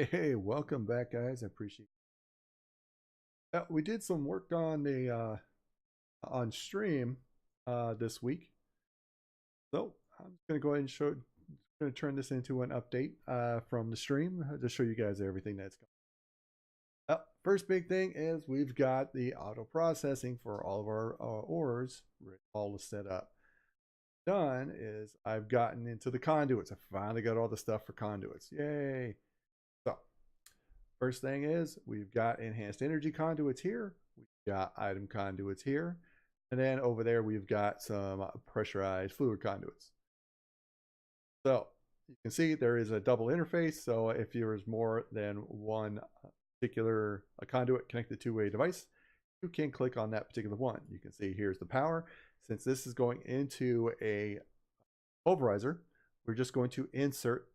Hey, welcome back, guys. I appreciate it. We did some work on the on stream this week, so I'm just gonna go ahead and gonna turn this into an update from the stream to show you guys everything that's going. First big thing is we've got the auto processing for all of our ores all set up. Done is I've gotten into the conduits. I finally got all the stuff for conduits. Yay! So first thing is we've got enhanced energy conduits here. We've got item conduits here. And then over there, we've got some pressurized fluid conduits. So you can see there is a double interface. So if there is more than one particular conduit connected to a device, you can click on that particular one. You can see here's the power. Since this is going into a pulverizer, we're just going to insert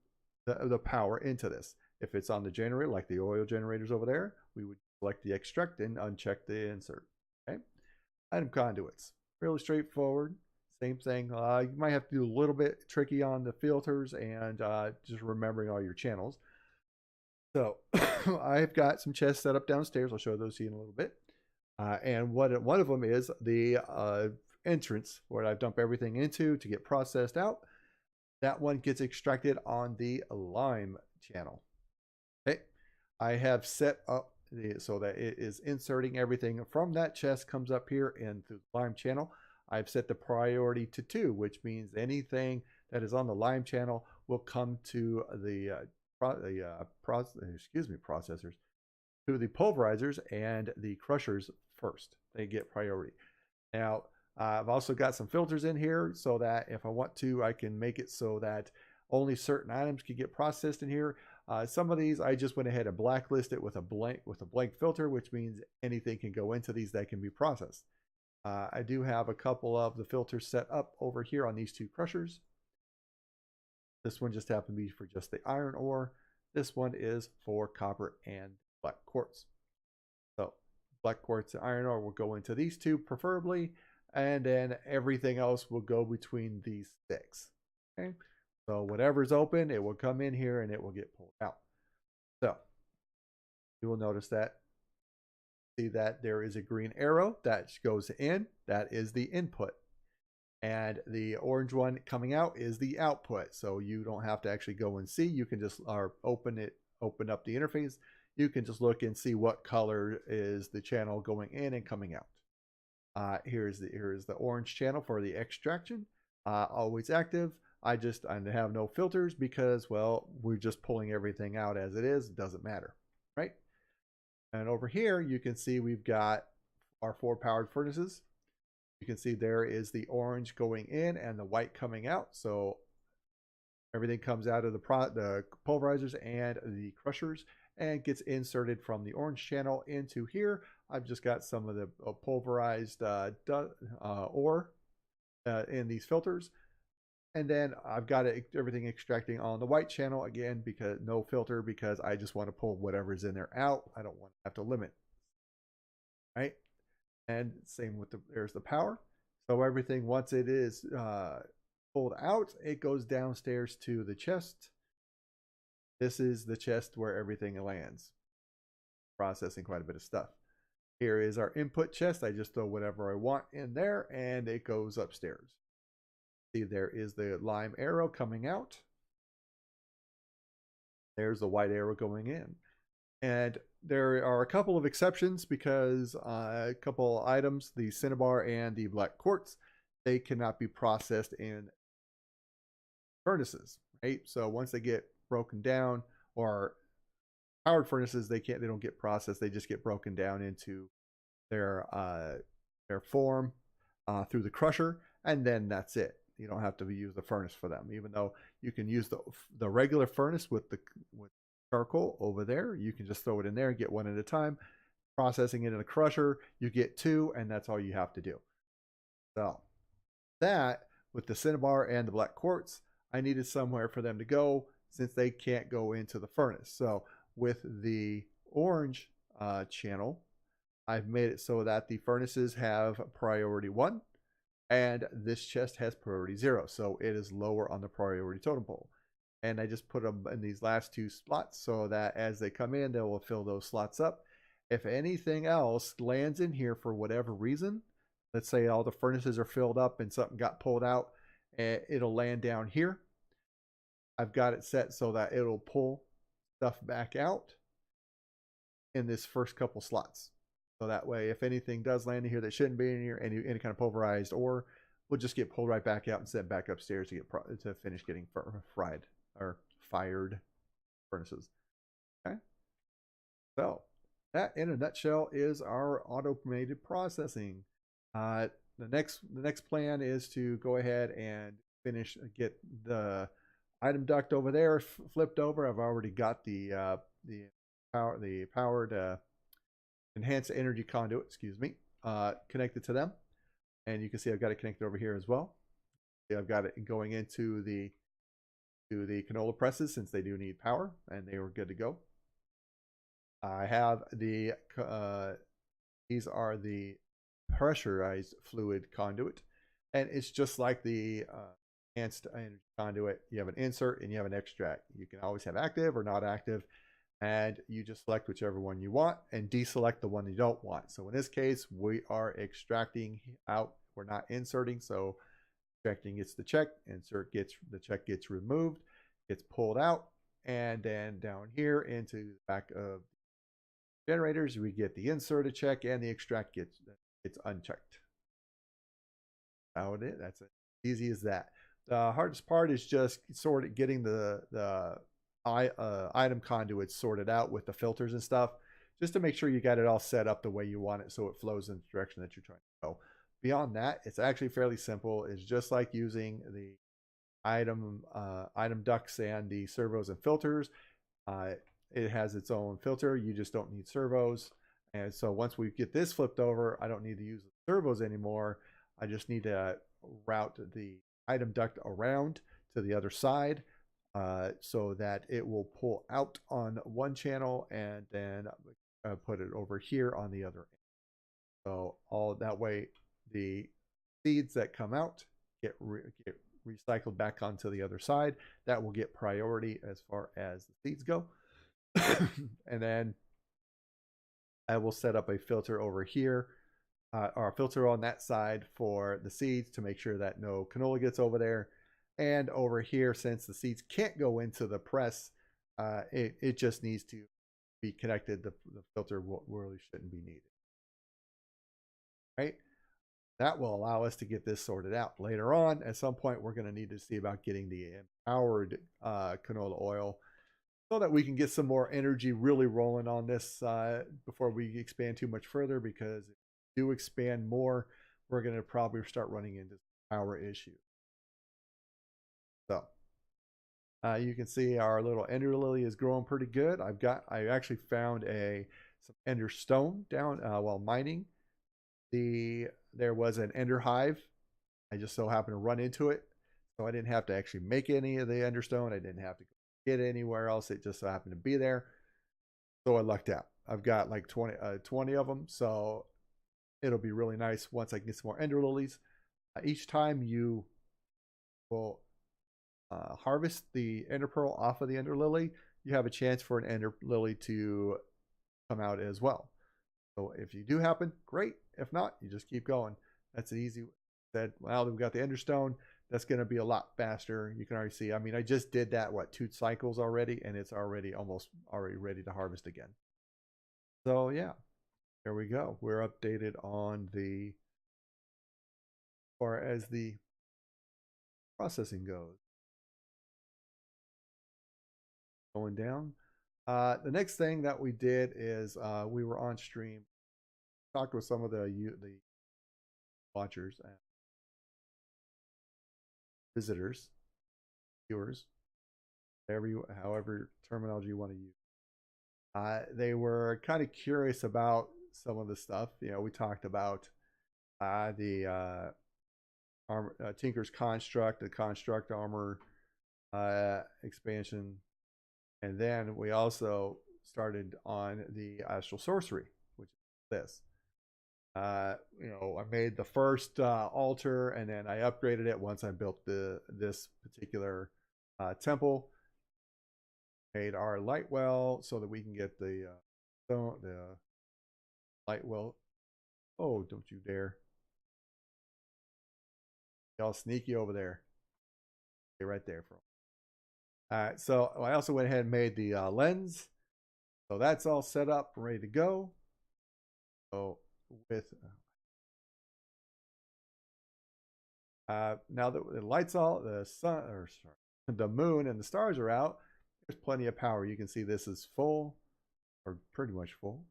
the power into this. If it's on the generator, like the oil generators over there, we would select the extract and uncheck the insert. Okay. Item conduits, really straightforward. Same thing. You might have to do a little bit tricky on the filters and just remembering all your channels. So I've got some chests set up downstairs. I'll show those to you in a little bit. And one of them is the entrance where I dump everything into to get processed out. That one gets extracted on the lime channel. Okay, I have set up so that it is inserting everything from that chest comes up here and through the lime channel. I've set the priority to 2, which means anything that is on the lime channel will come to the processors, to the pulverizers and the crushers first. They get priority. Now, I've also got some filters in here so that if I want to, I can make it so that only certain items can get processed in here. Some of these I just went ahead and blacklisted with a blank filter, which means anything can go into these that can be processed. I do have a couple of the filters set up over here on these 2 crushers. This one just happened to be for just the iron ore. This one is for copper and black quartz. So black quartz and iron ore will go into these 2 preferably, and then everything else will go between these 6. Okay. So whatever's open, it will come in here and it will get pulled out. So you will notice that, see that there is a green arrow that goes in. That is the input. And the orange one coming out is the output. So you don't have to actually go and see. You can just open up the interface. You can just look and see what color is the channel going in and coming out. Here's the orange channel for the extraction. Always active. I have no filters because, well, we're just pulling everything out as it is. It doesn't matter, right? And over here, you can see we've got our 4 powered furnaces. You can see there is the orange going in and the white coming out. So everything comes out of the pulverizers and the crushers and gets inserted from the orange channel into here. I've just got some of the pulverized ore in these filters. And then I've got everything extracting on the white channel again, because no filter, because I just want to pull whatever's in there out. I don't want to have to limit, right? And same with there's the power. So everything, once it is pulled out, it goes downstairs to the chest. This is the chest where everything lands, processing quite a bit of stuff. Here is our input chest. I just throw whatever I want in there and it goes upstairs. See, there is the lime arrow coming out. There's the white arrow going in. And there are a couple of exceptions because a couple items, the cinnabar and the black quartz, they cannot be processed in furnaces, right? So once they get broken down, or powered furnaces, they don't get processed. They just get broken down into their form through the crusher, and then that's it. You don't have to use the furnace for them, even though you can use the regular furnace with charcoal over there. You can just throw it in there and get one at a time. Processing it in a crusher, you get 2, and that's all you have to do. So that, with the cinnabar and the black quartz, I needed somewhere for them to go since they can't go into the furnace. So with the orange channel, I've made it so that the furnaces have priority 1 and this chest has priority 0. So it is lower on the priority totem pole. and I just put them in these last 2 slots so that as they come in, they will fill those slots up. If anything else lands in here for whatever reason, let's say all the furnaces are filled up and something got pulled out, it'll land down here. I've got it set so that it'll pull stuff back out in this first couple slots. So that way, if anything does land in here that shouldn't be in here, any kind of pulverized ore, will just get pulled right back out and sent back upstairs to finish getting fried or fired furnaces. Okay, so that in a nutshell is our automated processing. The next plan is to go ahead and get the item duct over there flipped over. I've already got the powered enhanced energy conduit, connected to them, and you can see I've got it connected over here as well. I've got it going into the canola presses since they do need power, and they were good to go. I have the these are the pressurized fluid conduit, and it's just like the enhanced energy conduit. You have an insert and you have an extract. You can always have active or not active, and you just select whichever one you want and deselect the one you don't want. So in this case, we are extracting out. We're not inserting, so extracting gets the check, insert gets the check, gets removed, gets pulled out, and then down here into the back of generators, we get the inserted check and the extract gets unchecked. How it is. That's as easy as that. The hardest part is just sort of getting the item conduits sorted out with the filters and stuff, just to make sure you got it all set up the way you want it so it flows in the direction that you're trying to go. Beyond that, it's actually fairly simple. It's just like using the item ducts and the servos and filters. It has its own filter. You just don't need servos. And so once we get this flipped over, I don't need to use the servos anymore. I just need to route the item duct around to the other side so that it will pull out on one channel and then put it over here on the other end. So all that way, the seeds that come out get recycled back onto the other side. That will get priority as far as the seeds go. And then I will set up a filter over here, or a filter on that side for the seeds to make sure that no canola gets over there. And over here, since the seeds can't go into the press, it just needs to be connected. The filter really shouldn't be needed. Right? That will allow us to get this sorted out. Later on, at some point, we're going to need to see about getting the empowered canola oil so that we can get some more energy really rolling on this before we expand too much further, because if we do expand more, we're going to probably start running into power issues. So you can see our little ender lily is growing pretty good. I actually found some ender stone down while mining. There was an ender hive. I just so happened to run into it, so I didn't have to actually make any of the ender stone. I didn't have to get anywhere else. It just so happened to be there, so I lucked out. I've got like 20 of them, so it'll be really nice once I get some more ender lilies. Each time you will harvest the ender pearl off of the ender lily, you have a chance for an ender lily to come out as well. So if you do happen, great. If not, you just keep going. That's an easy. Well, we've got the ender stone. That's going to be a lot faster. You can already see. I mean, I just did that 2 cycles already, and it's already ready to harvest again. So yeah, there we go. We're updated on as far as the processing goes. Going down. The next thing that we did is we were on stream, talked with some of the watchers and visitors, viewers, however terminology you want to use. They were kind of curious about some of the stuff. We talked about the Tinker's Construct, the Construct Armor expansion, and then we also started on the Astral Sorcery, which is this. I made the first altar, and then I upgraded it once I built this particular temple. made our light well so that we can get the light well. Oh, don't you dare! Y'all sneaky over there. Okay, right there. All right, so I also went ahead and made the lens. So that's all set up, ready to go. So with now that the lights all, the sun, or sorry, the moon and the stars are out, there's plenty of power. You can see this is full, or pretty much full.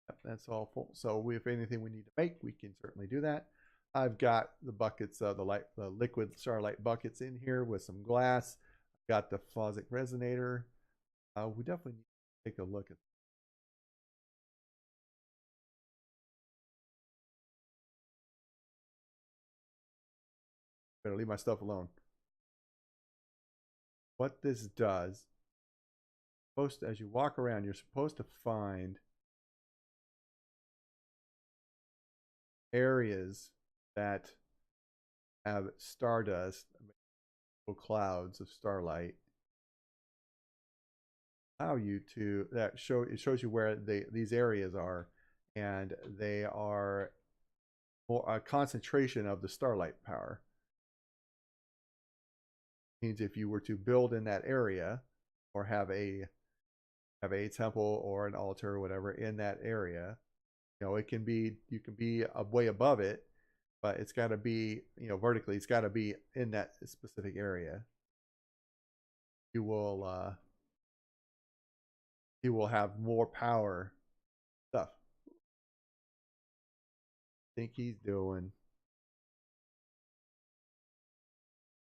Yep, that's all full. So if anything we need to make, we can certainly do that. I've got the buckets, the liquid starlight buckets in here with some glass. I've got the phasic resonator. We definitely need to take a look at. Better leave my stuff alone. What this does, as you walk around, you're supposed to find areas that have stardust, clouds of starlight. Allow you to it shows you where these areas are, and they are a concentration of the starlight power. Means if you were to build in that area or have a temple or an altar or whatever in that area, it can be, you can be way above it, but it's got to be, vertically, it's got to be in that specific area. You will have more power stuff. Think he's doing?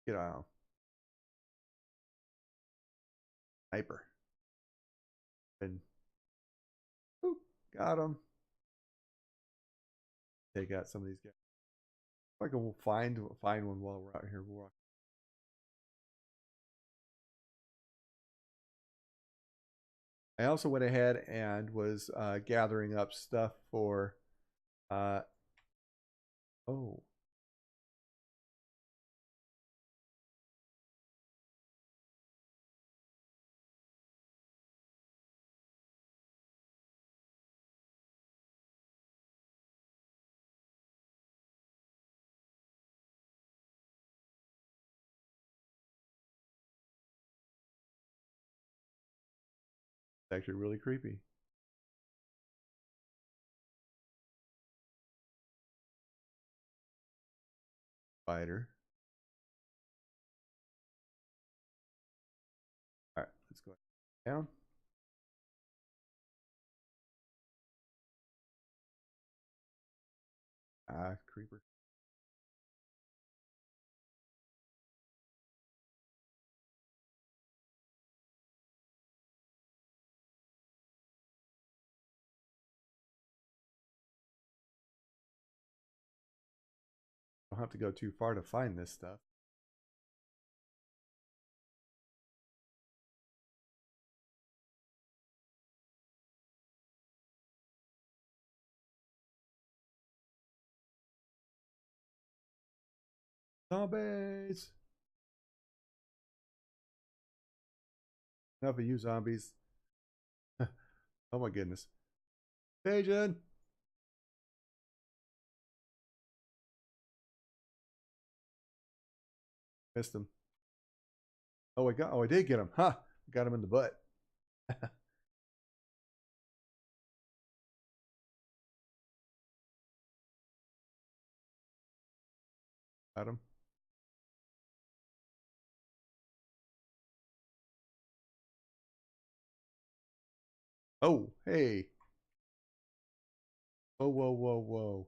Get on. Sniper. And whoop, got him. Take out some of these guys. I can we'll find one while we're out here. I also went ahead and was gathering up stuff for oh, it's actually really creepy. Spider. All right, let's go down. Creeper. Don't have to go too far to find this stuff. Zombies! Enough of you zombies. Oh my goodness. Agent! Missed him. Oh, I did get him. Ha! Got him in the butt. Got him. Oh, hey. Whoa, whoa, whoa, whoa.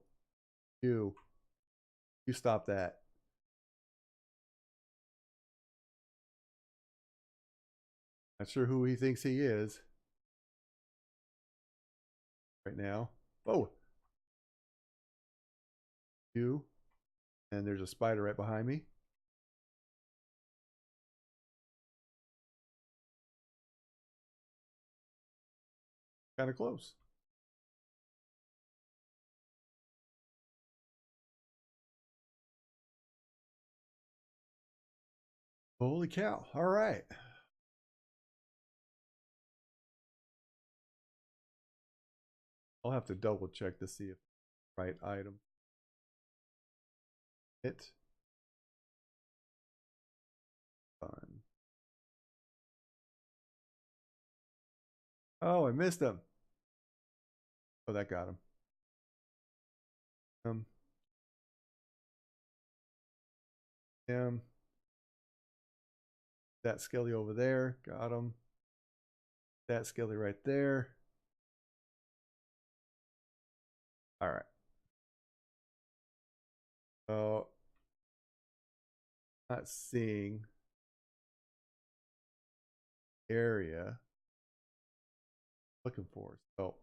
You stop that. Not sure who he thinks he is right now. Oh, you. And there's a spider right behind me. Kind of close. Holy cow. All right. I'll have to double check to see if the right item. Fun. Oh, I missed him. Oh, that got him. Him. That skelly over there. Got him. That skelly right there. All right. So, not seeing area. Looking for. So,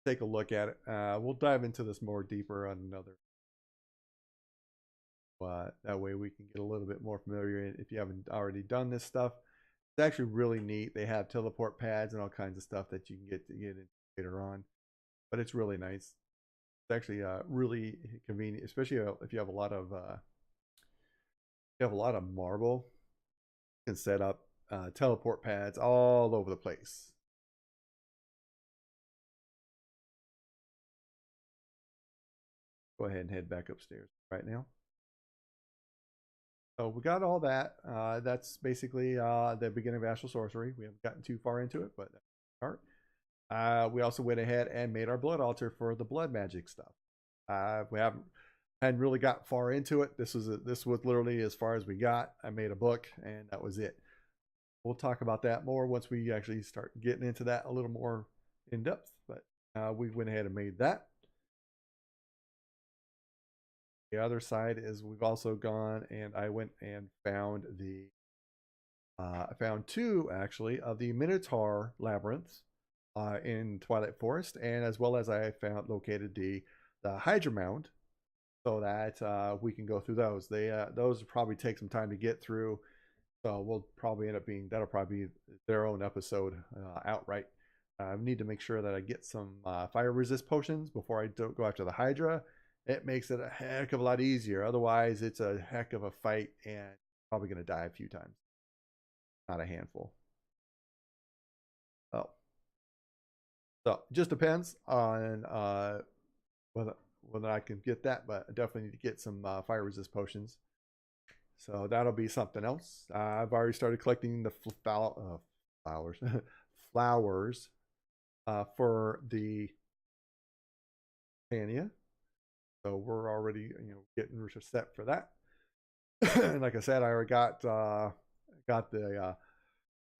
take a look at it. We'll dive into this more deeper on another. But that way we can get a little bit more familiar if you haven't already done this stuff. It's actually really neat. They have teleport pads and all kinds of stuff that you can get in later on. But it's really nice. It's actually really convenient, especially if you have a lot of marble. You can set up teleport pads all over the place. Go ahead and head back upstairs right now. So we got all that. That's basically the beginning of Astral Sorcery. We haven't gotten too far into it, but start. We also went ahead and made our blood altar for the blood magic stuff. We hadn't really got far into it. This was literally as far as we got. I made a book, and that was it. We'll talk about that more once we actually start getting into that a little more in depth. But we went ahead and made that. The other side is we've also gone and I went and found I found two actually of the Minotaur labyrinths in Twilight Forest, and as well as I found located the Hydra Mound, so that we can go through those. Those probably take some time to get through, so we'll probably end up that'll probably be their own episode outright. I need to make sure that I get some fire resist potions before I go after the Hydra. It makes it a heck of a lot easier. Otherwise, it's a heck of a fight and probably going to die a few times. Not a handful. Oh. So it just depends on whether I can get that, but I definitely need to get some fire resist potions. So that'll be something else. I've already started collecting the flowers for the Tanya. So we're already, getting set for that. And like I said, I already got the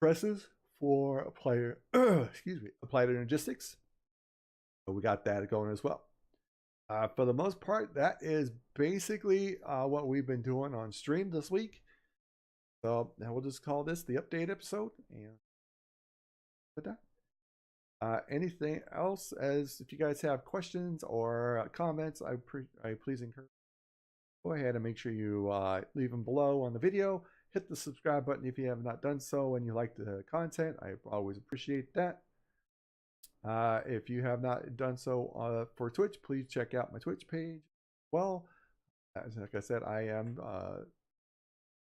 presses for Applied Energistics. So we got that going as well. For the most part, that is basically what we've been doing on stream this week. So now we'll just call this the update episode, and with that. Anything else? As if you guys have questions or comments, I please encourage. Go ahead and make sure you leave them below on the video. Hit the subscribe button if you have not done so and you like the content. I always appreciate that. If you have not done so for Twitch, please check out my Twitch page. Well, like I said, I am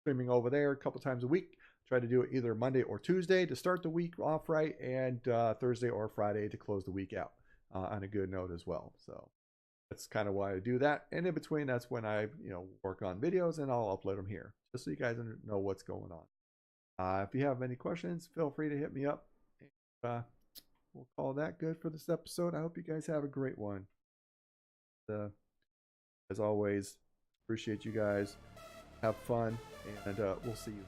streaming over there a couple times a week. Try to do it either Monday or Tuesday to start the week off right, and Thursday or Friday to close the week out on a good note as well. So that's kind of why I do that. And in between, that's when I work on videos, and I'll upload them here just so you guys know what's going on. If you have any questions, feel free to hit me up. We'll call that good for this episode. I hope you guys have a great one. As always, appreciate you guys. Have fun, and we'll see you.